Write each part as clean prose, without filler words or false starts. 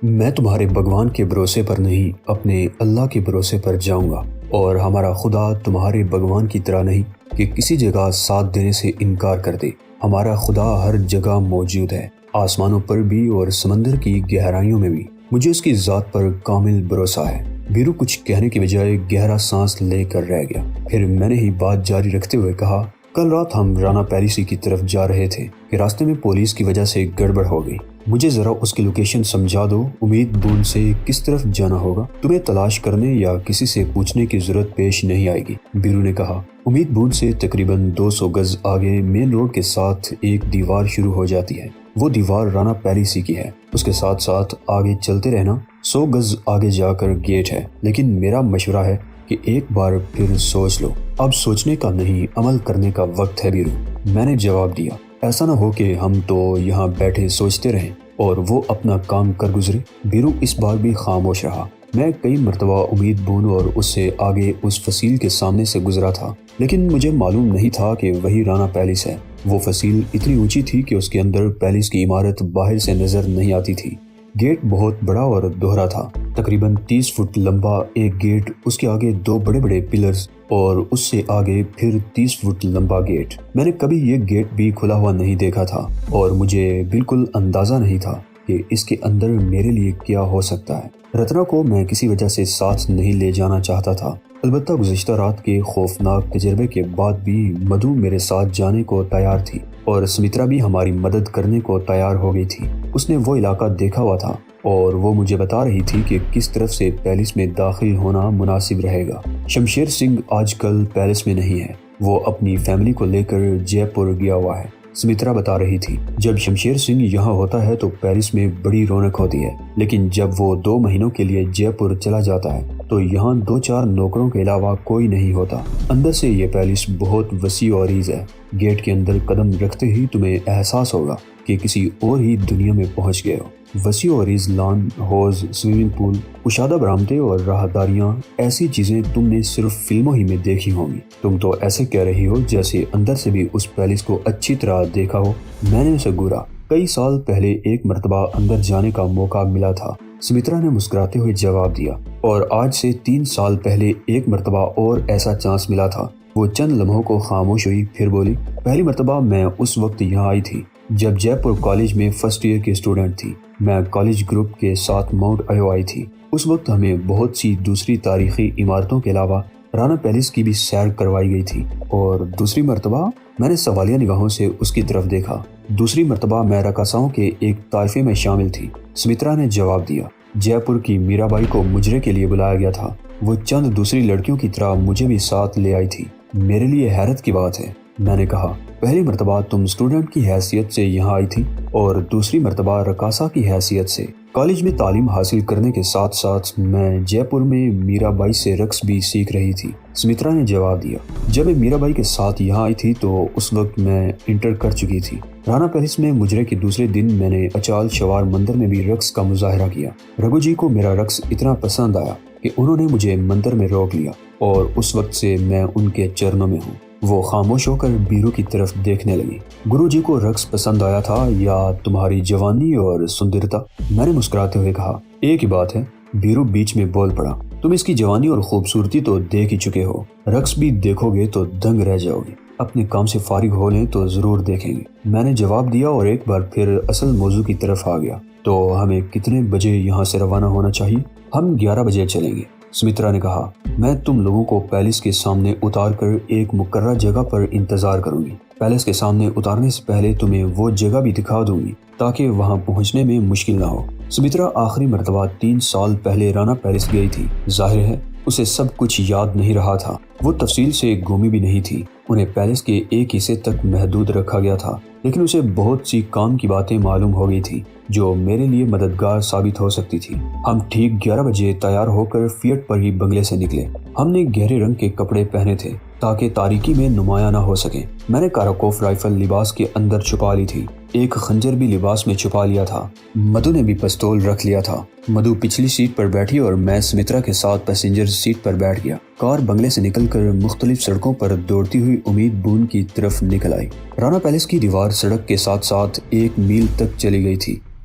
میں تمہارے بھگوان کے بھروسے پر نہیں اپنے اللہ کے بھروسے پر جاؤں گا، اور ہمارا خدا تمہارے بھگوان کی طرح نہیں کہ کسی جگہ ساتھ دینے سے انکار کر دے۔ ہمارا خدا ہر جگہ موجود ہے، آسمانوں پر بھی اور سمندر کی گہرائیوں میں بھی۔ مجھے اس کی ذات پر کامل بھروسہ ہے۔ بیرو کچھ کہنے کی بجائے گہرا سانس لے کر رہ گیا۔ پھر میں نے ہی بات جاری رکھتے ہوئے کہا، کل رات ہم رانا پیلیسی کی طرف جا رہے تھے کہ راستے میں پولیس کی وجہ سے گڑبڑ ہو گئی۔ مجھے ذرا اس کی لوکیشن سمجھا دو۔ امید بون سے کس طرف جانا ہوگا؟ تمہیں تلاش کرنے یا کسی سے پوچھنے کی ضرورت پیش نہیں آئے گی، بیرو نے کہا۔ امید بون سے تقریباً 200 گز آگے مین روڈ کے ساتھ ایک دیوار شروع ہو جاتی ہے۔ وہ دیوار رانا پیلیسی کی ہے۔ اس کے ساتھ ساتھ آگے چلتے رہنا۔ 100 گز آگے جا کر گیٹ ہے، لیکن میرا مشورہ ہے کہ ایک بار پھر سوچ لو۔ اب سوچنے کا نہیں، عمل کرنے کا وقت ہے بیرو، میں نے جواب دیا۔ ایسا نہ ہو کہ ہم تو یہاں بیٹھے سوچتے رہیں اور وہ اپنا کام کر گزرے۔ بیرو اس بار بھی خاموش رہا۔ میں کئی مرتبہ امید بون اور اس سے آگے اس فصیل کے سامنے سے گزرا تھا، لیکن مجھے معلوم نہیں تھا کہ وہی رانا پیلیس ہے۔ وہ فصیل اتنی اونچی تھی کہ اس کے اندر پیلیس کی عمارت باہر سے نظر نہیں آتی تھی۔ گیٹ بہت بڑا اور دوہرا تھا، تقریباً 30 فٹ لمبا ایک گیٹ، اس کے آگے 2 بڑے بڑے پلرز اور اس سے آگے پھر 30 فٹ لمبا گیٹ۔ میں نے کبھی یہ گیٹ بھی کھلا ہوا نہیں دیکھا تھا اور مجھے بالکل اندازہ نہیں تھا کہ اس کے اندر میرے لیے کیا ہو سکتا ہے۔ رتنا کو میں کسی وجہ سے ساتھ نہیں لے جانا چاہتا تھا، البتہ گزشتہ رات کے خوفناک تجربے کے بعد بھی مدھو میرے ساتھ جانے کو تیار تھی اور سمترا بھی ہماری مدد کرنے کو تیار ہو گئی تھی۔ اس نے وہ علاقہ دیکھا ہوا تھا اور وہ مجھے بتا رہی تھی کہ کس طرف سے پیلس میں داخل ہونا مناسب رہے گا۔ شمشیر سنگھ آج کل پیلس میں نہیں ہے، وہ اپنی فیملی کو لے کر جے پور گیا ہوا ہے، سمترا بتا رہی تھی۔ جب شمشیر سنگھ یہاں ہوتا ہے تو پیرس میں بڑی رونق ہوتی ہے، لیکن جب وہ 2 مہینوں کے لیے جے پور چلا جاتا ہے تو یہاں 2-4 نوکروں کے علاوہ کوئی نہیں ہوتا۔ اندر سے یہ پیلس بہت وسیع و عریض ہے۔ گیٹ کے اندر قدم رکھتے ہی تمہیں احساس ہوگا کہ کسی اور ہی دنیا میں پہنچ گئے ہو۔ وسیع و عریض لان، حوض، سوئمنگ پول، کشادہ برآمدیں اور راہداریاں، ایسی چیزیں تم نے صرف فلموں ہی میں دیکھی ہوں گی۔ تم تو ایسے کہہ رہی ہو جیسے اندر سے بھی اس پیلس کو اچھی طرح دیکھا ہو۔ میں نے اسے گورا۔ کئی سال پہلے ایک مرتبہ اندر جانے کا موقع ملا تھا، سمترا نے مسکراتے ہوئے جواب دیا، اور آج سے 3 سال پہلے ایک مرتبہ اور ایسا چانس ملا تھا۔ وہ چند لمحوں کو خاموش ہوئی، پھر بولی، پہلی مرتبہ میں اس وقت یہاں آئی تھی جب جے پور کالج میں فرسٹ ایئر کی اسٹوڈنٹ تھی۔ میں کالج گروپ کے ساتھ ماؤنٹ ایو آئی تھی۔ اس وقت ہمیں بہت سی دوسری تاریخی عمارتوں کے علاوہ رانا پیلس کی بھی سیر کروائی گئی تھی۔ اور دوسری مرتبہ؟ میں نے سوالیہ نگاہوں سے اس کی طرف دیکھا۔ دوسری مرتبہ میں رقاصاؤں کے ایک طائفے میں شامل تھی، سمترا نے جواب دیا۔ جے پور کی میرا بائی کو مجرے کے لیے بلایا گیا تھا، وہ چند دوسری لڑکیوں کی طرح مجھے بھی ساتھ لے آئی تھی۔ میرے لیے حیرت کی بات ہے، میں نے کہا، پہلی مرتبہ تم اسٹوڈنٹ کی حیثیت سے یہاں آئی تھی اور دوسری مرتبہ رقاصہ کی حیثیت سے۔ کالج میں تعلیم حاصل کرنے کے ساتھ ساتھ میں جے پور میں میرا بائی سے رقص بھی سیکھ رہی تھی، سمترا نے جواب دیا۔ جب میں میرا بائی کے ساتھ یہاں آئی تھی تو اس وقت میں انٹر کر چکی تھی۔ رانا پیلس میں مجرے کے دوسرے دن میں نے اچال شوار مندر میں بھی رقص کا مظاہرہ کیا۔ رگھو جی کو میرا رقص اتنا پسند آیا کہ انہوں نے مجھے مندر میں روک لیا اور اس وقت سے میں ان کے چرنوں میں ہوں۔ وہ خاموش ہو کر بیرو کی طرف دیکھنے لگی۔ گرو جی کو رقص پسند آیا تھا یا تمہاری جوانی اور سندرتا؟ میں نے مسکراتے ہوئے کہا، ایک ہی بات ہے۔ بیرو بیچ میں بول پڑا، تم اس کی جوانی اور خوبصورتی تو دیکھ ہی چکے ہو، رقص بھی دیکھو گے تو دنگ رہ جاؤ گے۔ اپنے کام سے فارغ ہو لیں تو ضرور دیکھیں گے، میں نے جواب دیا اور ایک بار پھر اصل موضوع کی طرف آ گیا۔ تو ہمیں کتنے بجے یہاں سے روانہ ہونا چاہیے؟ ہم 11 بجے چلیں گے، سمترا نے کہا۔ میں تم لوگوں کو پیلس کے سامنے اتار کر ایک مقررہ جگہ پر انتظار کروں گی۔ پیلس کے سامنے اتارنے سے پہلے تمہیں وہ جگہ بھی دکھا دوں گی تاکہ وہاں پہنچنے میں مشکل نہ ہو۔ سمترا آخری مرتبہ 3 سال پہلے رانا پیلس گئی تھی۔ ظاہر ہے اسے سب کچھ یاد نہیں رہا تھا، وہ تفصیل سے گھومی بھی نہیں تھی۔ انہیں پیلس کے ایک حصے تک محدود رکھا گیا تھا، لیکن اسے بہت سی کام کی باتیں معلوم ہو گئی تھی جو میرے لیے مددگار ثابت ہو سکتی تھی۔ ہم ٹھیک 11 بجے تیار ہو کر فیٹ پر ہی بنگلے سے نکلے۔ ہم نے گہرے رنگ کے کپڑے پہنے تھے تاکہ تاریکی میں نمایاں نہ ہو سکیں۔ میں نے کاراکوف رائفل لباس کے اندر چھپا لی تھی، ایک خنجر بھی لباس میں چھپا لیا تھا۔ مدھو نے بھی پستول رکھ لیا تھا۔ مدھو پچھلی سیٹ پر بیٹھی اور میں سمترا کے ساتھ پیسنجر سیٹ پر بیٹھ گیا۔ کار بنگلے سے نکل کر مختلف سڑکوں پر دوڑتی ہوئی امید بون کی طرف نکل آئی۔ رانا پیلس کی دیوار سڑک کے ساتھ ساتھ 1 میل تک چلی گئی تھی۔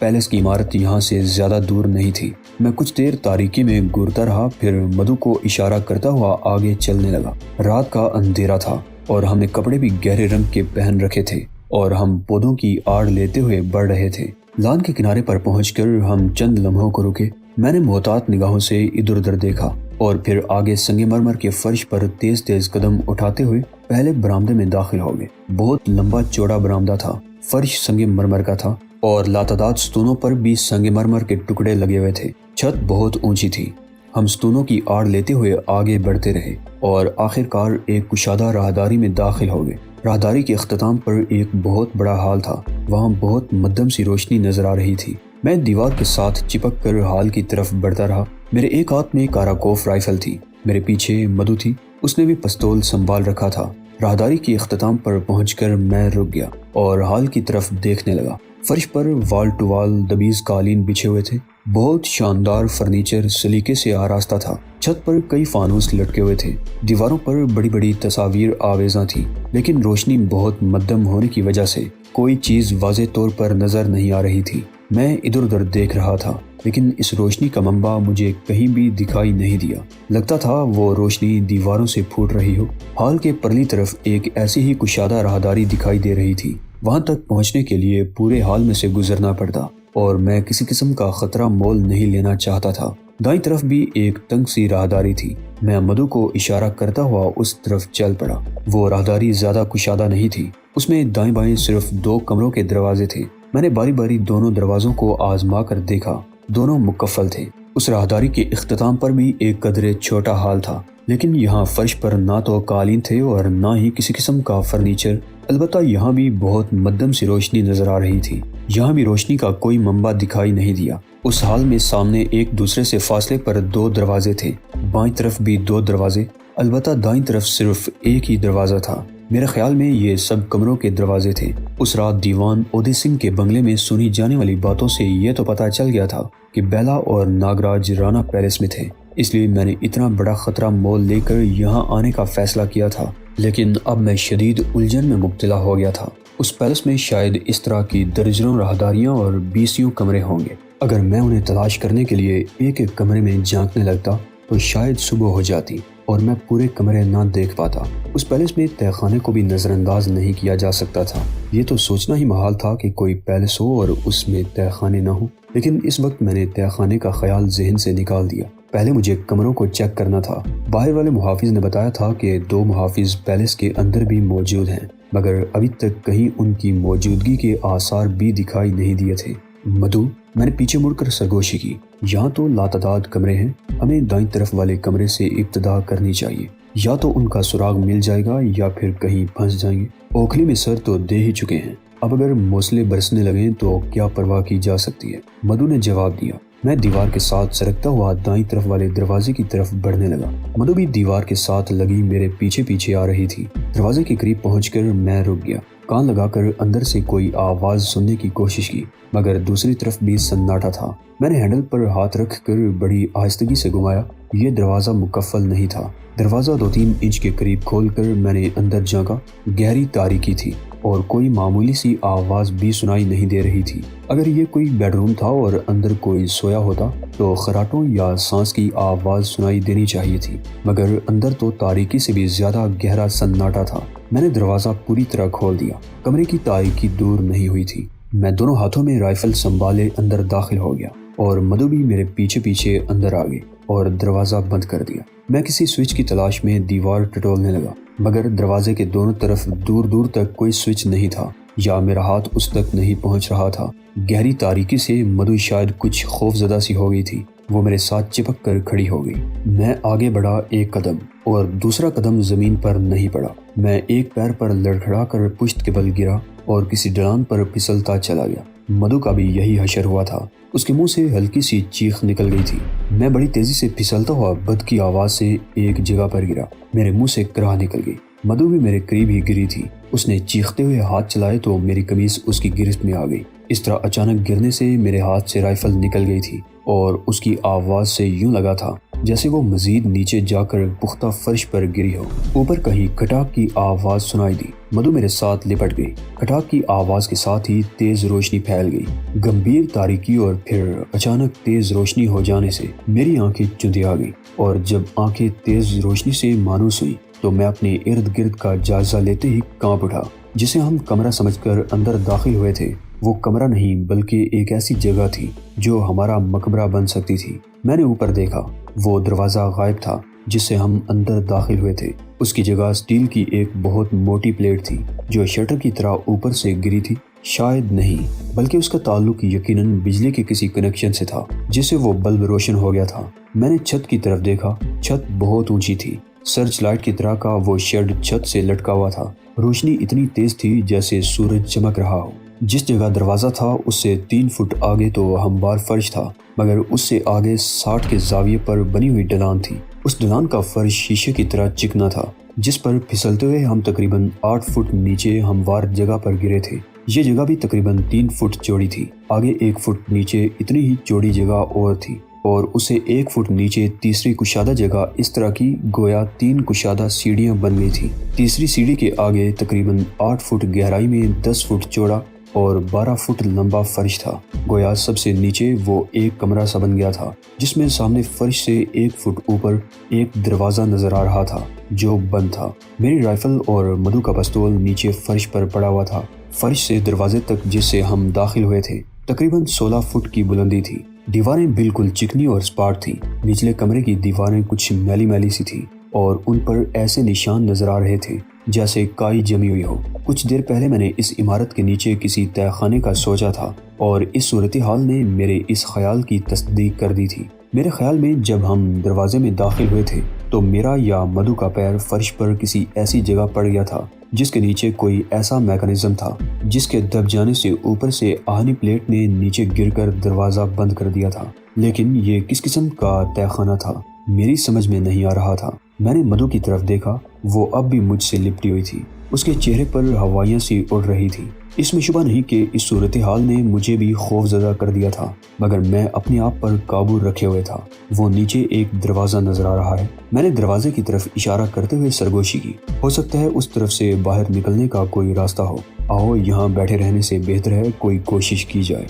پیلس کی عمارت یہاں سے زیادہ دور نہیں تھی۔ میں کچھ دیر تاریکی میں گھورتا رہا، پھر مدھو کو اشارہ کرتا ہوا آگے چلنے لگا۔ رات کا اندھیرا تھا اور ہم نے کپڑے بھی گہرے رنگ کے پہن رکھے تھے اور ہم پودوں کی آڑ لیتے ہوئے بڑھ رہے تھے۔ لان کے کنارے پر پہنچ کر ہم چند لمحوں کو رکے۔ میں نے محتاط نگاہوں سے ادھر ادھر دیکھا اور پھر آگے سنگ مرمر کے فرش پر تیز تیز قدم اٹھاتے ہوئے پہلے برآمدے میں داخل ہو گئے۔ بہت لمبا چوڑا برآمدہ تھا، فرش سنگ مرمر کا تھا اور لاتعداد ستونوں پر بھی سنگ مرمر کے ٹکڑے لگے ہوئے تھے۔ چھت بہت اونچی تھی۔ ہم ستونوں کی آڑ لیتے ہوئے آگے بڑھتے رہے اور آخر کار ایک کشادہ راہداری میں داخل ہو گئے۔ راہداری کے اختتام پر ایک بہت بڑا ہال تھا۔ وہاں بہت مدھم سی روشنی نظر آ رہی تھی۔ میں دیوار کے ساتھ چپک کر ہال کی طرف بڑھتا رہا۔ میرے ایک ہاتھ میں کاراکوف رائفل تھی، میرے پیچھے مدھو تھی، اس نے بھی پستول سنبھال رکھا تھا۔ راہداری کے اختتام پر پہنچ کر میں رک گیا اور ہال کی طرف دیکھنے لگا۔ فرش پر وال ٹو وال دبیز قالین بچھے ہوئے تھے۔ بہت شاندار فرنیچر سلیقے سے آراستہ تھا۔ چھت پر کئی فانوس لٹکے ہوئے تھے۔ دیواروں پر بڑی بڑی تصاویر آویزاں تھیں، لیکن روشنی بہت مدھم ہونے کی وجہ سے کوئی چیز واضح طور پر نظر نہیں آ رہی تھی۔ میں ادھر ادھر دیکھ رہا تھا، لیکن اس روشنی کا منبع مجھے کہیں بھی دکھائی نہیں دیا۔ لگتا تھا وہ روشنی دیواروں سے پھوٹ رہی ہو۔ ہال کے پرلی طرف ایک ایسی ہی کشادہ راہداری دکھائی دے رہی تھی۔ وہاں تک پہنچنے کے لیے پورے ہال میں سے گزرنا پڑتا اور میں کسی قسم کا خطرہ مول نہیں لینا چاہتا تھا۔ دائیں طرف بھی ایک تنگ سی راہداری تھی۔ میں مدھو کو اشارہ کرتا ہوا اس طرف چل پڑا۔ وہ راہداری زیادہ کشادہ نہیں تھی، اس میں دائیں بائیں صرف 2 کمروں کے دروازے تھے۔ میں نے باری باری دونوں دروازوں کو آزما کر دیکھا، دونوں مقفل تھے۔ اس راہداری کے اختتام پر بھی ایک قدرے چھوٹا ہال تھا، لیکن یہاں فرش پر نہ تو قالین تھے اور نہ ہی کسی قسم کا فرنیچر۔ البتہ یہاں بھی بہت مدھم سی روشنی نظر آ رہی تھی۔ یہاں بھی روشنی کا کوئی منبع دکھائی نہیں دیا۔ اس ہال میں سامنے ایک دوسرے سے فاصلے پر 2 دروازے تھے، بائیں طرف بھی 2 دروازے، البتہ دائیں طرف صرف ایک ہی دروازہ تھا۔ میرے خیال میں یہ سب کمروں کے دروازے تھے۔ اس رات دیوان اودے سنگھ کے بنگلے میں سنی جانے والی باتوں سے یہ تو پتہ چل گیا تھا کہ بیلا اور ناگراج رانا پیلس میں تھے، اس لیے میں نے اتنا بڑا خطرہ مول لے کر یہاں آنے کا فیصلہ کیا تھا۔ لیکن اب میں شدید الجھن میں مبتلا ہو گیا تھا۔ اس پیلس میں شاید اس طرح کی درجنوں راہداریاں اور 20 کمرے ہوں گے۔ اگر میں انہیں تلاش کرنے کے لیے ایک ایک کمرے میں جھانکنے لگتا تو شاید صبح ہو جاتی اور میں پورے کمرے نہ دیکھ پاتا۔ اس پیلس میں تہہ خانے کو بھی نظر انداز نہیں کیا جا سکتا تھا۔ یہ تو سوچنا ہی محال تھا کہ کوئی پیلس ہو اور اس میں تہہ خانے نہ ہو، لیکن اس وقت میں نے تہہ خانے کا خیال ذہن سے نکال دیا۔ پہلے مجھے کمروں کو چیک کرنا تھا۔ باہر والے محافظ نے بتایا تھا کہ 2 محافظ پیلس کے اندر بھی موجود ہیں، مگر ابھی تک کہیں ان کی موجودگی کے آثار بھی دکھائی نہیں دیے تھے۔ مدھو، میں نے پیچھے مڑ کر سرگوشی کی۔ یہاں تو لاتعداد کمرے ہیں، ہمیں دائیں طرف والے کمرے سے ابتدا کرنی چاہیے۔ یا تو ان کا سراغ مل جائے گا یا پھر کہیں پھنس جائیں گے۔ اوکھلی میں سر تو دے ہی چکے ہیں، اب اگر موصلے برسنے لگیں تو کیا پرواہ کی جا سکتی ہے۔ مدھو نے جواب دیا۔ میں دیوار کے ساتھ سرکتا ہوا دائیں طرف والے دروازے کی طرف بڑھنے لگا۔ مدھو بھی دیوار کے ساتھ لگی میرے پیچھے پیچھے آ رہی تھی۔ دروازے کے قریب پہنچ کر میں رک گیا، کان لگا کر اندر سے کوئی آواز سننے کی کوشش کی، مگر دوسری طرف بھی سناٹا تھا۔ میں نے ہینڈل پر ہاتھ رکھ کر بڑی آہستگی سے گھمایا۔ یہ دروازہ مقفل نہیں تھا۔ دروازہ 2-3 انچ کے قریب کھول کر میں نے اندر جھانکا۔ گہری تاریکی تھی اور کوئی معمولی سی آواز بھی سنائی نہیں دے رہی تھی۔ اگر یہ کوئی بیڈ روم تھا اور اندر کوئی سویا ہوتا تو خراٹوں یا سانس کی آواز سنائی دینی چاہیے تھی، مگر اندر تو تاریکی سے بھی زیادہ گہرا سناٹا تھا۔ میں نے دروازہ پوری طرح کھول دیا۔ کمرے کی تاریکی دور نہیں ہوئی تھی۔ میں دونوں ہاتھوں میں رائفل سنبھالے اندر داخل ہو گیا اور مدھو بھی میرے پیچھے پیچھے اندر آ گئی اور دروازہ بند کر دیا۔ میں کسی سوئچ کی تلاش میں دیوار ٹٹولنے لگا، مگر دروازے کے دونوں طرف دور دور تک کوئی سوئچ نہیں تھا، یا میرا ہاتھ اس تک نہیں پہنچ رہا تھا۔ گہری تاریکی سے مدھو شاید کچھ خوف زدہ سی ہو گئی تھی۔ وہ میرے ساتھ چپک کر کھڑی ہو گئی۔ میں آگے بڑھا 1 قدم اور دوسرا قدم زمین پر نہیں پڑا۔ میں ایک پیر پر لڑکھڑا کر پشت کے بل گرا اور کسی ڈھلان پر پھسلتا چلا گیا۔ مدھو کا بھی یہی حشر ہوا تھا۔ اس کے منہ سے ہلکی سی چیخ نکل گئی تھی۔ میں بڑی تیزی سے پھسلتا ہوا بد کی آواز سے ایک جگہ پر گرا۔ میرے منہ سے کراہ نکل گئی۔ مدھو بھی میرے قریب ہی گری تھی۔ اس نے چیختے ہوئے ہاتھ چلائے تو میری قمیض اس کی گرفت میں آ گئی۔ اس طرح اچانک گرنے سے میرے ہاتھ سے رائفل نکل گئی تھی اور اس کی آواز سے یوں لگا تھا جیسے وہ مزید نیچے جا کر پختہ فرش پر گری ہو۔ اوپر کہیں کھٹاک کی آواز سنائی دی۔ مدھو میرے ساتھ لپٹ گئی۔ کھٹاک کی آواز کے ساتھ ہی تیز روشنی پھیل گئی، گمبھیر تاریکی، اور پھر اچانک تیز روشنی ہو جانے سے میری آنکھیں چندھیا گئی، اور جب آنکھیں تیز روشنی سے مانوس ہوئی تو میں اپنے ارد گرد کا جائزہ لیتے ہی کانپ اٹھا۔ جسے ہم کمرہ سمجھ کر اندر داخل ہوئے تھے وہ کمرہ نہیں بلکہ ایک ایسی جگہ تھی جو ہمارا مقبرہ بن سکتی تھی۔ میں نے اوپر دیکھا، وہ دروازہ غائب تھا جس سے ہم اندر داخل ہوئے تھے۔ اس کی جگہ اسٹیل کی ایک بہت موٹی پلیٹ تھی جو شٹر کی طرح اوپر سے گری تھی۔ شاید نہیں بلکہ اس کا تعلق یقیناً بجلی کے کسی کنیکشن سے تھا جس سے وہ بلب روشن ہو گیا تھا۔ میں نے چھت کی طرف دیکھا۔ چھت بہت اونچی تھی، سرچ لائٹ کی طرح کا وہ شیڈ چھت سے لٹکا ہوا تھا۔ روشنی اتنی تیز تھی جیسے سورج چمک رہا ہو۔ جس جگہ دروازہ تھا اس سے 3 فٹ آگے تو ہموار فرش تھا، مگر اس سے آگے 60 کے زاویے پر بنی ہوئی ڈھلان تھی۔ اس ڈھلان کا فرش شیشے کی طرح چکنا تھا جس پر پھسلتے ہوئے ہم تقریباً 8 فٹ نیچے ہموار جگہ پر گرے تھے۔ یہ جگہ بھی تقریباً 3 فٹ چوڑی تھی۔ آگے 1 فٹ نیچے اتنی ہی چوڑی جگہ اور تھی، اور اسے 1 فٹ نیچے تیسری کشادہ جگہ اس طرح کی گویا 3 کشادہ سیڑھیاں بن گئی تھی۔ تیسری سیڑھی کے آگے تقریباً 8 فٹ گہرائی میں 10 فٹ چوڑا اور 12 فٹ لمبا فرش تھا۔ گویا سب سے نیچے وہ ایک کمرہ سا بن گیا تھا جس میں سامنے فرش سے 1 فٹ اوپر ایک دروازہ نظر آ رہا تھا جو بند تھا۔ میری رائفل اور مدھو کا پستول نیچے فرش پر پڑا ہوا تھا۔ فرش سے دروازے تک جس سے ہم داخل ہوئے تھے تقریباً 16 فٹ کی بلندی تھی۔ دیواریں بالکل چکنی اور سپاٹ تھیں۔ نچلے کمرے کی دیواریں کچھ میلی میلی سی تھیں اور ان پر ایسے نشان نظر آ رہے تھے جیسے کائی جمی ہوئی ہو۔ کچھ دیر پہلے میں نے اس عمارت کے نیچے کسی تہہ خانے کا سوچا تھا اور اس صورتحال نے میرے اس خیال کی تصدیق کر دی تھی۔ میرے خیال میں جب ہم دروازے میں داخل ہوئے تھے تو میرا یا مدھو کا پیر فرش پر کسی ایسی جگہ پڑ گیا تھا جس کے نیچے کوئی ایسا میکانزم تھا جس کے دب جانے سے اوپر سے آہنی پلیٹ نے نیچے گر کر دروازہ بند کر دیا تھا۔ لیکن یہ کس قسم کا تہہ خانہ تھا میری سمجھ میں نہیں آ رہا تھا۔ میں نے مدھو کی طرف دیکھا، وہ اب بھی مجھ سے لپٹی ہوئی تھی۔ اس کے چہرے پر ہوائیاں سی اڑ رہی تھی۔ اس میں شبہ نہیں کہ اس صورتحال نے مجھے بھی خوف زدہ کر دیا تھا، مگر میں اپنے آپ پر قابو رکھے ہوئے تھا۔ وہ نیچے ایک دروازہ نظر آ رہا ہے۔ میں نے دروازے کی طرف اشارہ کرتے ہوئے سرگوشی کی۔ ہو سکتا ہے اس طرف سے باہر نکلنے کا کوئی راستہ ہو۔ آؤ یہاں بیٹھے رہنے سے بہتر ہے کوئی کوشش کی جائے۔